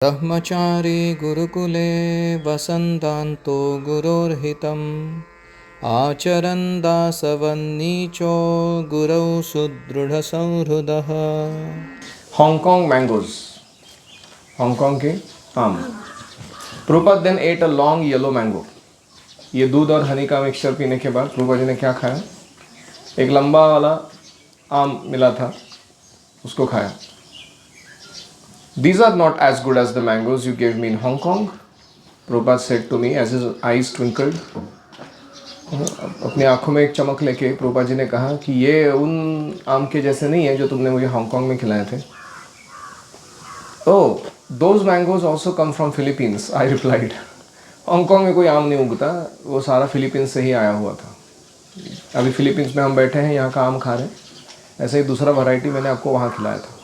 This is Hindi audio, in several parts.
ब्रह्मचारी गुरुकुले वसन्तान्तो गुरोर्हितम् आचरन् दासवन्नीचो गुरौ सुदृढ़संहृदः। हांगकांग मैंगोज, हांगकांग के आम। Prabhupada then ate a long yellow mango. ये दूध और हनी का मिक्सचर पीने के बाद प्रभुपाद जी ने क्या खाया? एक लंबा वाला आम मिला था, उसको खाया। These are not as good as the mangoes you gave me in Hong Kong, Prabhupada said to me as his eyes twinkled. अपनी आंखों में एक चमक लेके प्रभुपाद जी ने कहा कि ये उन आम के जैसे नहीं है जो तुमने मुझे हांगकांग में खिलाए थे। Oh, those mangoes also come from Philippines, I replied. Hong Kong में कोई आम नहीं उगता, वो सारा फिलीपींस से ही आया हुआ था। अभी फिलीपींस में हम बैठे हैं, यहाँ का आम खा रहे हैं, ऐसे ही दूसरा वैरायटी मैंने आपको वहाँ खिलाया था।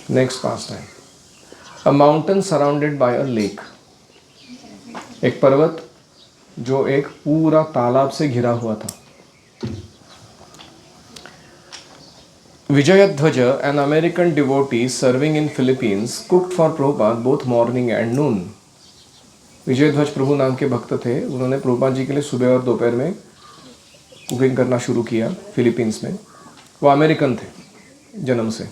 Next pass time, a mountain surrounded by a lake. एक पर्वत जो एक पूरा तालाब से घिरा हुआ था। Vijayadhwaja, an American devotee serving in Philippines, cooked for Prabhupada both morning and noon. विजयध्वज प्रभु नाम के भक्त थे, उन्होंने प्रभुपाद जी के लिए सुबह और दोपहर में कुकिंग करना शुरू किया फिलीपींस में। वो अमेरिकन थे जन्म से।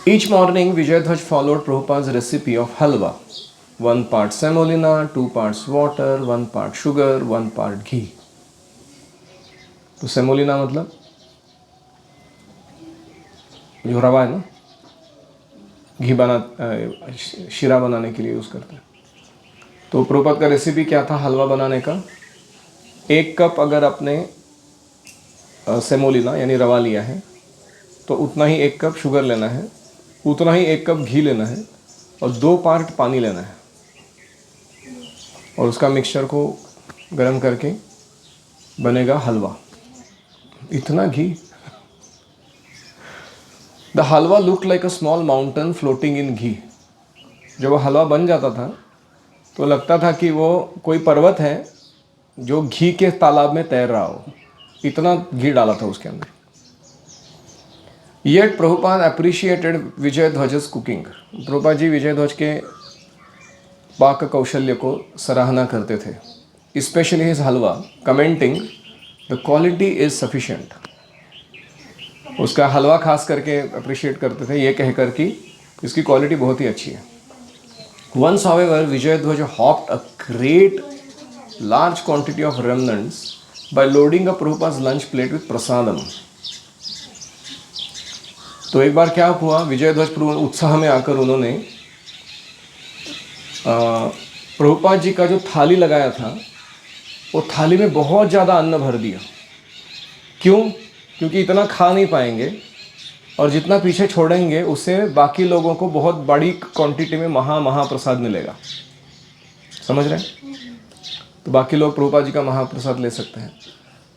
Each morning, Vijayadhwaj followed Prabhupada's recipe of halwa. 1 part semolina, 2 parts water, 1 part sugar, 1 part ghee. तो सेमोलिना मतलब जो रवा है ना, घी शीरा बनाने के लिए यूज़ करते हैं। तो प्रभुपाद का रेसिपी क्या था हलवा बनाने का? 1 कप अगर आपने सेमोलिना यानी रवा लिया है तो उतना ही 1 कप शुगर लेना है, उतना ही 1 कप घी लेना है और 2 पार्ट पानी लेना है और उसका मिक्सचर को गर्म करके बनेगा हलवा। इतना घी। The halwa look like a small mountain floating in ghee. जब वो हलवा बन जाता था तो लगता था कि वो कोई पर्वत है जो घी के तालाब में तैर रहा हो, इतना घी डाला था उसके अंदर। Yet Prabhupada appreciated Vijayadhwaja's cooking. Prabhupada ji विजयध्वज के पाक कौशल्य को सराहना करते थे, especially his halwa, commenting the quality is sufficient. उसका हलवा खास करके अप्रिशिएट करते थे ये कहकर कि इसकी क्वालिटी बहुत ही अच्छी है। Once, however, Vijayadhwaja hopped a great large quantity of remnants by loading up Prabhupada's lunch plate with prasadam. तो एक बार क्या हुआ, विजयध्वज प्रभु उत्साह में आकर उन्होंने प्रभुपाद जी का जो थाली लगाया था वो थाली में बहुत ज़्यादा अन्न भर दिया। क्यों? क्योंकि इतना खा नहीं पाएंगे और जितना पीछे छोड़ेंगे उससे बाकी लोगों को बहुत बड़ी क्वांटिटी में महाप्रसाद मिलेगा। समझ रहे हैं? तो बाकी लोग प्रभुपाद जी का महाप्रसाद ले सकते हैं।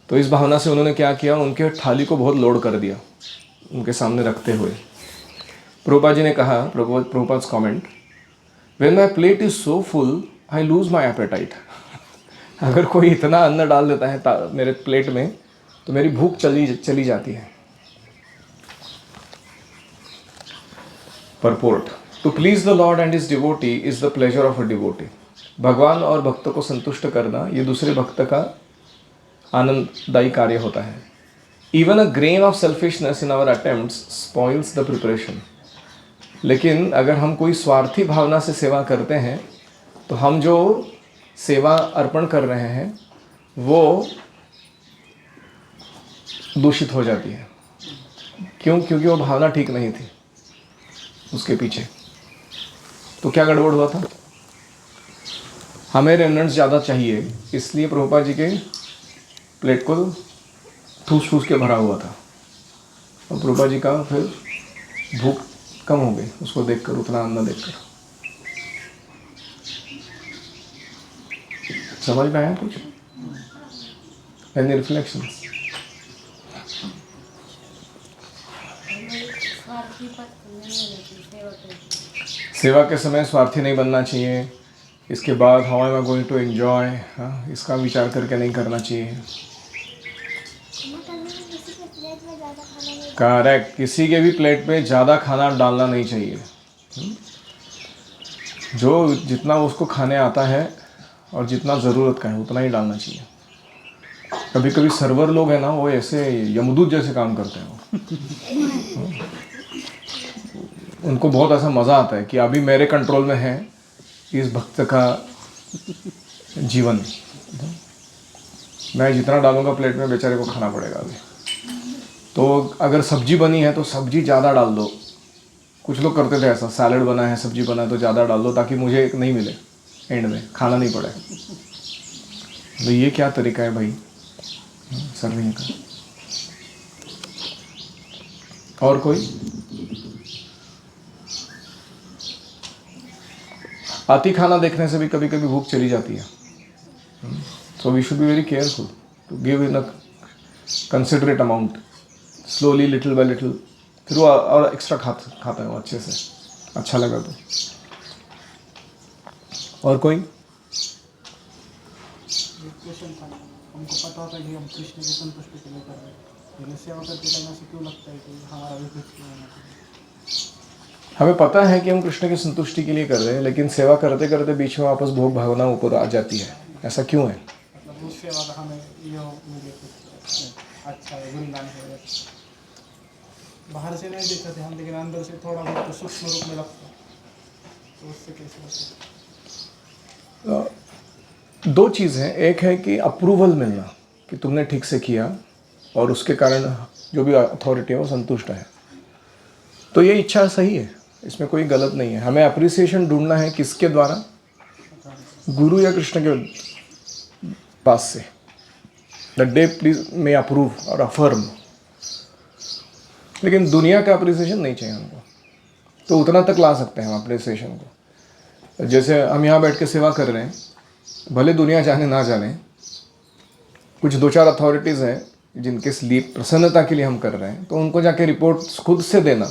तो इस भावना से उन्होंने क्या किया, उनके थाली को बहुत लोड कर दिया उनके सामने रखते हुए। प्रभुपाद जी ने कहा, Prabhupada's comment, when my plate is so full I lose my appetite. अगर कोई इतना अन्न डाल देता है मेरे प्लेट में तो मेरी भूख चली जाती है। Purport, to please the Lord and his devotee is the pleasure of a devotee. भगवान और भक्त को संतुष्ट करना ये दूसरे भक्त का आनंददायी कार्य होता है। Even a grain of selfishness in our attempts spoils the preparation. लेकिन अगर हम कोई स्वार्थी भावना से सेवा करते हैं तो हम जो सेवा अर्पण कर रहे हैं वो दूषित हो जाती है। क्यों? क्योंकि वो भावना ठीक नहीं थी उसके पीछे। तो क्या गड़बड़ हुआ था? हमें रेमनेंट्स ज़्यादा चाहिए, इसलिए प्रभुपाद जी के प्लेट को ठूस के भरा हुआ था और प्रभुपाद जी का फिर भूख कम हो गई उसको देखकर, उतना अन्न देखकर। समझ में आया कुछ? Any reflections? सेवा के समय स्वार्थी नहीं बनना चाहिए। इसके बाद how am I going to enjoy, इसका विचार करके नहीं करना चाहिए। करेक्ट, किसी के भी प्लेट पे ज़्यादा खाना डालना नहीं चाहिए। जो जितना उसको खाने आता है और जितना ज़रूरत का है उतना ही डालना चाहिए। कभी कभी सर्वर लोग हैं ना, वो ऐसे यमदूत जैसे काम करते हैं वो। उनको बहुत ऐसा मज़ा आता है कि अभी मेरे कंट्रोल में है इस भक्त का जीवन, मैं जितना डालूंगा प्लेट में बेचारे को खाना पड़ेगा अभी। तो अगर सब्जी बनी है तो सब्जी ज़्यादा डाल दो। कुछ लोग करते थे ऐसा, सैलड बना है, सब्जी बना है तो ज़्यादा डाल दो ताकि मुझे एक नहीं मिले, एंड में खाना नहीं पड़े। तो ये क्या तरीका है भाई सर्विंग का? और कोई? आती खाना देखने से भी कभी कभी भूख चली जाती है। So we should be very careful to give in a considerate amount, slowly, little by little. फिर वो और एक्स्ट्रा खाता है वो अच्छे से, अच्छा लगा तो। और कोई? क्वेश्चन था, हमको पता होता है कि हम कृष्ण की संतुष्टि के लिए कर रहे हैं, लेकिन सेवा करते टाइम ऐसे क्यों लगता है कि हमारा भी कुछ नहीं होना चाहिए? हमें पता है कि हम कृष्ण की संतुष्टि के लिए कर रहे हैं, लेकिन सेवा करते करते बीच में वापस भोग भावना ऊपर आ जाती है। ऐसा क्यों है? मतलब उस सेवा का हमें ये मिले कुछ अच्छा है, गुणगान है, बाहर से नहीं देखते थे हम, लेकिन अंदर से थोड़ा बहुत तो सूक्ष्म रूप में लगता है, तो उससे कैसे बचें? दो चीज़ हैं। एक है कि अप्रूवल मिलना कि तुमने ठीक से किया और उसके कारण जो भी अथॉरिटी है वो संतुष्ट है, तो ये इच्छा सही है, इसमें कोई गलत नहीं है। हमें अप्रिसिएशन ढूंढना है किसके द्वारा? गुरु या कृष्ण के पास से। The day please may approve और अफर्म। लेकिन दुनिया का अप्रिसिएशन नहीं चाहिए हमको, तो उतना तक ला सकते हैं हम अप्रिसिएशन को। जैसे हम यहाँ बैठ के सेवा कर रहे हैं, भले दुनिया जाने ना जाने, कुछ दो चार अथॉरिटीज़ हैं जिनके लिए प्रसन्नता के लिए हम कर रहे हैं, तो उनको जाके रिपोर्ट खुद से देना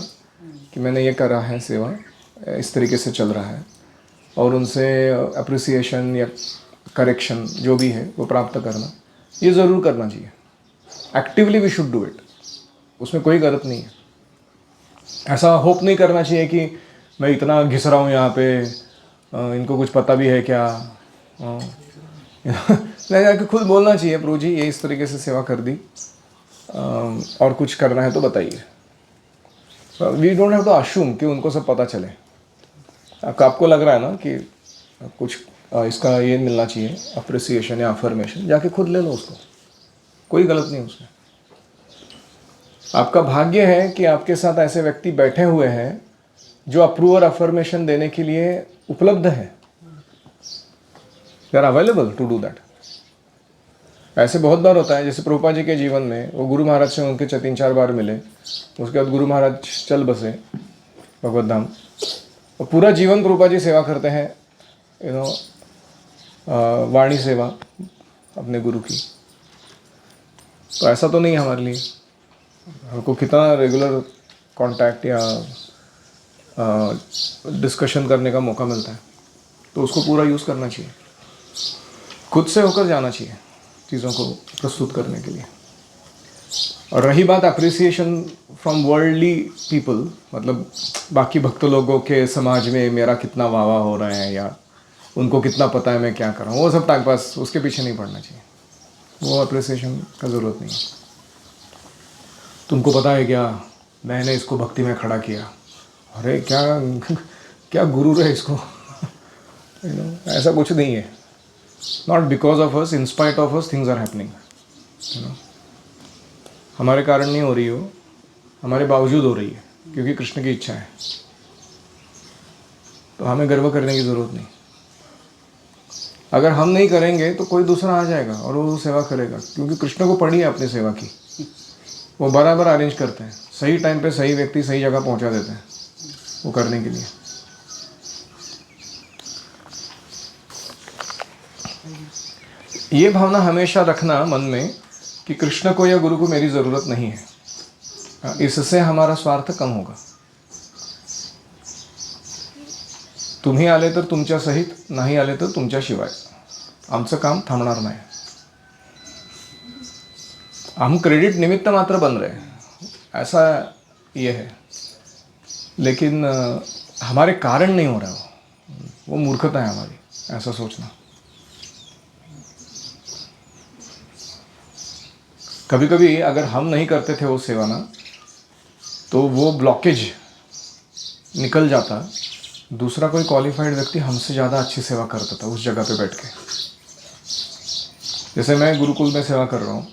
कि मैंने ये करा है, सेवा इस तरीके से चल रहा है, और उनसे अप्रिसिएशन या करेक्शन जो भी है वो प्राप्त करना, ये ज़रूर करना चाहिए। Actively we should do it, उसमें कोई गलत नहीं है। ऐसा होप नहीं करना चाहिए कि मैं इतना घिस रहा हूँ यहाँ पे, इनको कुछ पता भी है क्या। नहीं, जाके खुद बोलना चाहिए, प्रभु जी ये इस तरीके से सेवा कर दी, और कुछ करना है तो बताइए। We don't have to assume कि उनको सब पता चले। आपको लग रहा है ना कि कुछ इसका ये मिलना चाहिए अप्रिसिएशन या अफर्मेशन, जाके खुद ले लो उसको, कोई गलत नहीं उसमें। आपका भाग्य है कि आपके साथ ऐसे व्यक्ति बैठे हुए हैं जो अप्रूव और अफर्मेशन देने के लिए उपलब्ध है। They are available to do that. ऐसे बहुत बार होता है, जैसे प्रभुपाद जी के जीवन में वो गुरु महाराज से उनके 3-4 बार मिले, उसके बाद गुरु महाराज चल बसे भगवत धाम, और पूरा जीवन प्रभुपाद जी सेवा करते हैं, वाणी सेवा अपने गुरु की। तो ऐसा तो नहीं हमारे लिए, हमको कितना रेगुलर कांटेक्ट या डिस्कशन करने का मौका मिलता है, तो उसको पूरा यूज़ करना चाहिए, खुद से होकर जाना चाहिए चीज़ों को प्रस्तुत करने के लिए। और रही बात अप्रिसिएशन फ्रॉम वर्ल्डली पीपल, मतलब बाकी भक्त लोगों के समाज में मेरा कितना वाह वाह हो रहा है या उनको कितना पता है मैं क्या कर रहा हूँ, वो सब टाइम पास, उसके पीछे नहीं पड़ना चाहिए। वो अप्रिसिएशन का ज़रूरत नहीं है। तुमको पता है क्या, मैंने इसको भक्ति में खड़ा किया, अरे क्या क्या गुरु है इसको ऐसा कुछ नहीं है। Not because of us, in spite of us things are happening. हमारे कारण नहीं हो रही हो, हमारे बावजूद हो रही है, क्योंकि कृष्ण की इच्छा है। तो हमें गर्व करने की ज़रूरत नहीं। अगर हम नहीं करेंगे तो कोई दूसरा आ जाएगा और वो सेवा करेगा, क्योंकि कृष्ण को पड़ी है अपनी सेवा की। वो बराबर अरेंज करते हैं, सही टाइम पे सही व्यक्ति सही जगह पहुंचा देते हैं वो करने के लिए। ये भावना हमेशा रखना मन में कि कृष्ण को या गुरु को मेरी ज़रूरत नहीं है, इससे हमारा स्वार्थ कम होगा। तुम्ही आले तर तुमच्या सहित, नाही आले तर तुमच्या शिवाय, आमचं काम थांबणार नाही। हम क्रेडिट निमित्त मात्र बन रहे हैं, ऐसा ये है। लेकिन हमारे कारण नहीं हो रहा है, वो मूर्खता है हमारी, ऐसा सोचना। कभी कभी अगर हम नहीं करते थे वो सेवा ना, तो वो ब्लॉकेज निकल जाता, दूसरा कोई क्वालिफाइड व्यक्ति हमसे ज़्यादा अच्छी सेवा करता था उस जगह पे बैठ के। जैसे मैं गुरुकुल में सेवा कर रहा हूँ,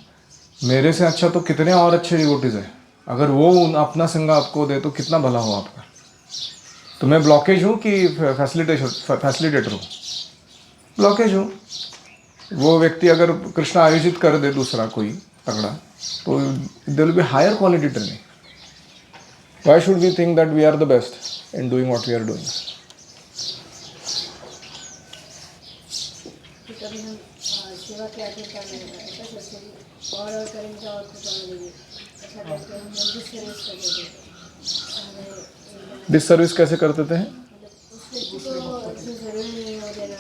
मेरे से अच्छा तो कितने और अच्छे डिवोटीज हैं, अगर वो अपना संग आपको दे तो कितना भला हो आपका। तो मैं ब्लॉकेज हूँ कि फैसिलिटेटर हूँ? ब्लॉकेज हूँ। वो व्यक्ति अगर कृष्ण आयोजित कर दे दूसरा कोई तगड़ा, तो there will be higher quality training. Why should we think that we are the best in doing what we are doing? कभी हम सेवा के आगे क्या नहीं ऐसा सोचते कि और करेंगे और कुछ और देंगे, ऐसा करके हम जल्दी सर्विस कर देते हैं। डिससर्विस कैसे करते थे? उस व्यक्ति को इतनी जरूरी नहीं हो देना,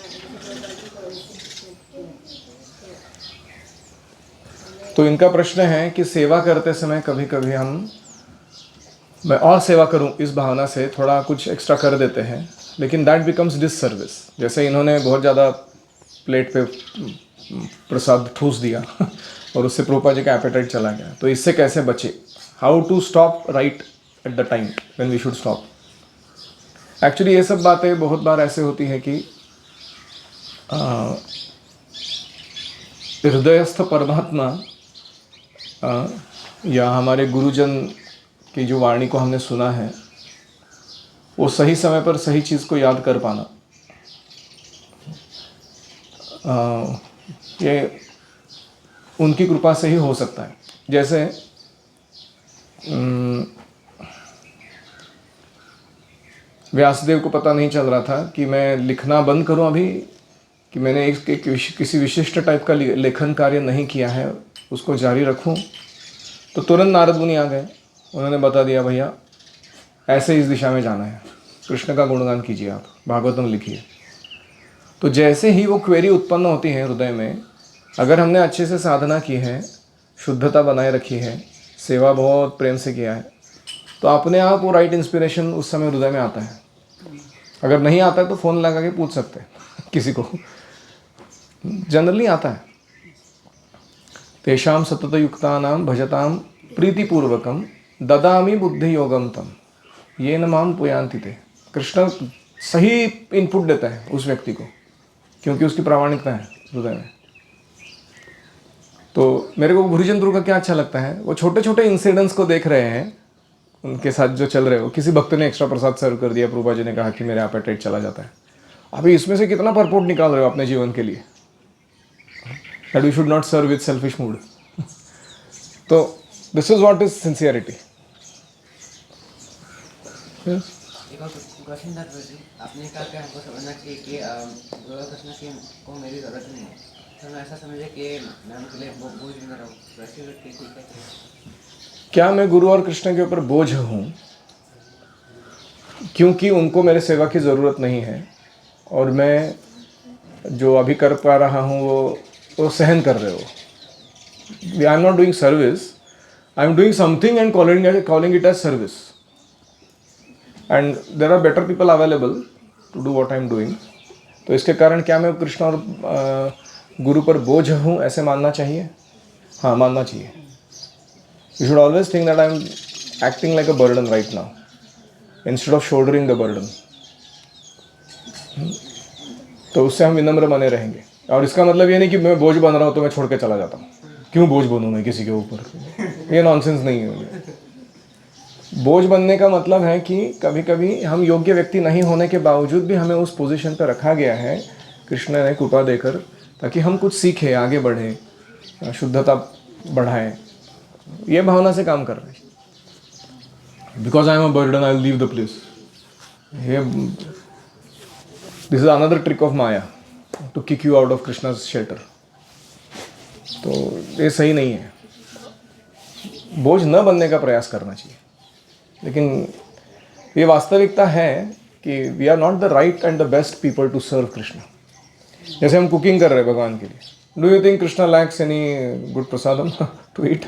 तो इनका प्रश्न है कि सेवा करते समय कभी कभी हम, मैं और सेवा करूं इस भावना से थोड़ा कुछ एक्स्ट्रा कर देते हैं, लेकिन दैट बिकम्स डिससर्विस। जैसे इन्होंने बहुत ज़्यादा प्लेट पे प्रसाद ठूस दिया और उससे प्रभुपाद जी का एपेटाइट चला गया, तो इससे कैसे बचे? How to stop right at the time when we should stop. Actually ये सब बातें बहुत बार ऐसे होती है कि हृदयस्थ परमात्मा या हमारे गुरुजन की जो वाणी को हमने सुना है, वो सही समय पर सही चीज़ को याद कर पाना, ये उनकी कृपा से ही हो सकता है। जैसे व्यासदेव को पता नहीं चल रहा था कि मैं लिखना बंद करूं अभी, कि मैंने किसी विशिष्ट टाइप का लेखन कार्य नहीं किया है, उसको जारी रखूं। तो तुरंत नारद मुनि आ गए, उन्होंने बता दिया भैया ऐसे इस दिशा में जाना है, कृष्ण का गुणगान कीजिए, आप भागवतम लिखिए। तो जैसे ही वो क्वेरी उत्पन्न होती है हृदय में, अगर हमने अच्छे से साधना की है, शुद्धता बनाए रखी है, सेवा बहुत प्रेम से किया है, तो अपने आप वो राइट इंस्पिरेशन उस समय हृदय में आता है। अगर नहीं आता है तो फ़ोन लगा के पूछ सकते हैं किसी को, जनरली आता है। तेषां सतत युक्तानां भजतां प्रीतिपूर्वकं ददामि बुद्धि योगम तम ये न माम पुयांति ते। कृष्ण सही इनपुट देता है उस व्यक्ति को, क्योंकि उसकी प्रामाणिकता है हृदय में। तो मेरे को गुरुजन ध्रुव का क्या अच्छा लगता है, वो छोटे छोटे इंसिडेंट्स को देख रहे हैं, उनके साथ जो चल रहे हो। किसी भक्त ने एक्स्ट्रा प्रसाद सर्व कर दिया, प्रभुपाद जी ने कहा कि मेरे एपेटाइट चला जाता है, अभी इसमें से कितना परपोर्ट निकाल रहे हो अपने जीवन के लिए, that we should not serve with selfish mood. So this is what is sincerity. Yes. एक और क्वेश्चन था जी, आपने कहा कि हमको समझना चाहिए कि गुरु कृष्ण की को मेरी ज़रूरत नहीं है, तो मैं ऐसा समझे कि मैं उनके लिए बोझ न रहूँ, वैसे व्यक्ति ठीक है? क्या मैं गुरु और कृष्ण के ऊपर बोझ हूँ क्योंकि उनको मेरे सेवा की ज़रूरत नहीं है, और मैं जो अभी कर पा रहा हूँ वो सहन कर रहे हो। I am not doing service, I am doing something and calling it as service, and there are better people available to do what I am doing. तो इसके कारण क्या मैं कृष्ण और गुरु पर बोझ हूँ ऐसे मानना चाहिए? हाँ, मानना चाहिए। You should always think that I am acting like a burden right now instead of soldering the burden. तो उससे हम विनम्र बने रहेंगे। और इसका मतलब ये नहीं कि मैं बोझ बन रहा हूँ तो मैं छोड़ के चला जाता हूँ। क्यों बोझ बनूँ मैं किसी के ऊपर? ये नॉनसेंस नहीं है। बोझ बनने का मतलब है कि कभी कभी हम योग्य व्यक्ति नहीं होने के बावजूद भी हमें उस पोजीशन पर रखा गया है कृष्ण ने कृपा देकर, ताकि हम कुछ सीखें, आगे बढ़ें, शुद्धता बढ़ाएं। ये भावना से काम कर रहे हैं। Because I am a burden I will leave the place. This is another trick of Maya to kick you out of Krishna's shelter. तो ये सही नहीं है। बोझ न बनने का प्रयास करना चाहिए, लेकिन ये वास्तविकता है कि we are not the right and the best people to serve Krishna. जैसे हम कुकिंग कर रहे हैं भगवान के लिए, do you think Krishna lacks any good prasadam to eat?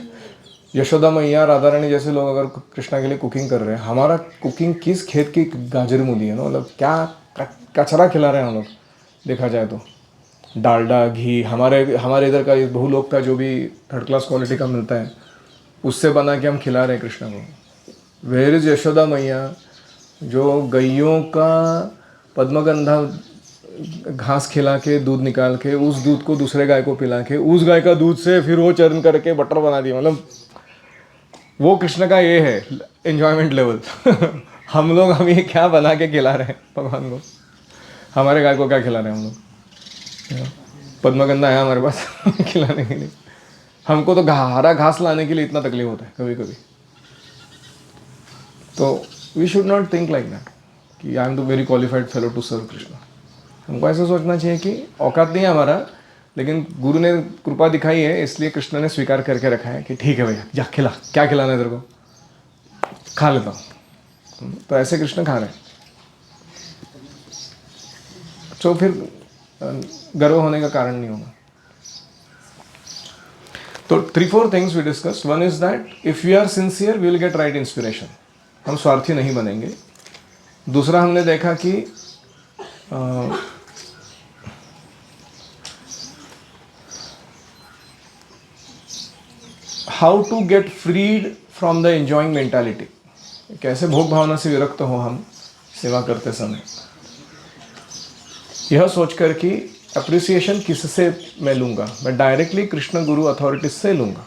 Yashoda मैया, राधा रानी जैसे लोग अगर कृष्णा के लिए कुकिंग कर रहे हैं, हमारा कुकिंग किस खेत की गाजर मूली है ना, मतलब क्या कचरा खिला रहे हैं हम लोग देखा जाए तो। डालडा, घी, हमारे इधर का बहुलोक का जो भी थर्ड क्लास क्वालिटी का मिलता है उससे बना के हम खिला रहे हैं कृष्णा को। वेयर इज यशोदा मैया जो गैयों का पद्मगंधा घास खिला के दूध निकाल के उस दूध को दूसरे गाय को पिला के उस गाय का दूध से फिर वो चर्न करके बटर बना दिया। मतलब वो कृष्ण का ये है एंजॉयमेंट लेवल। हम लोग हम ये क्या बना के खिला रहे हैं भगवान को, हमारे गाय को क्या खिला रहे हैं हम लोग। पद्मगंधा है हमारे पास खिलाने के लिए, हमको तो हरा घास लाने के लिए इतना तकलीफ होता है कभी कभी। तो we should not think like that कि I am the very qualified fellow to serve Krishna. हमको ऐसा सोचना चाहिए कि औकात नहीं है हमारा, लेकिन गुरु ने कृपा दिखाई है इसलिए कृष्ण ने स्वीकार करके रखा है कि ठीक है भैया जा खिला, क्या खिलाना है तेरे को, खा लेता हूँ। तो ऐसे कृष्ण खा रहे हैं। तो फिर गर्व होने का कारण नहीं होगा। तो 3-4 things we discussed. One is that if we are sincere we will get right inspiration, हम स्वार्थी नहीं बनेंगे। दूसरा हमने देखा कि how to get freed from the enjoying mentality, कैसे भोग भावना से विरक्त हो हम सेवा करते समय। यह सोचकर कि अप्रिसिएशन किससे मैं लूँगा, मैं डायरेक्टली कृष्ण गुरु अथॉरिटीज से लूँगा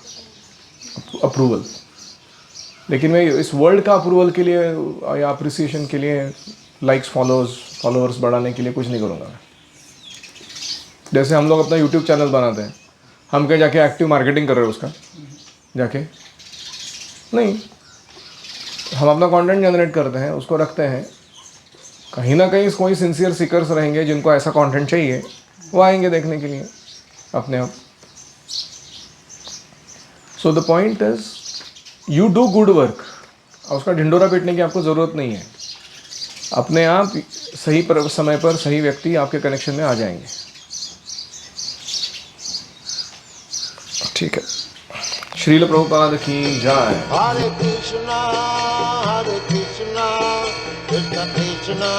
अप्रूवल, लेकिन मैं इस वर्ल्ड का अप्रूवल के लिए या अप्रिसिएशन के लिए लाइक्स फॉलोअर्स बढ़ाने के लिए कुछ नहीं करूँगा। जैसे हम लोग अपना यूट्यूब चैनल बनाते हैं, हम क्या जाके एक्टिव मार्केटिंग कर रहे हैं उसका जाके नहीं, हम अपना कंटेंट जनरेट करते हैं, उसको रखते हैं। कहीं ना कहीं कोई सिंसियर सीकर्स रहेंगे जिनको ऐसा कंटेंट चाहिए, वो आएंगे देखने के लिए अपने आप। So the point is you do good work, और उसका ढिंडोरा पीटने की आपको ज़रूरत नहीं है। अपने आप सही समय पर सही व्यक्ति आपके कनेक्शन में आ जाएंगे। ठीक है, श्रील प्रभुपाद की जय। Hare Krishna, Krishna Krishna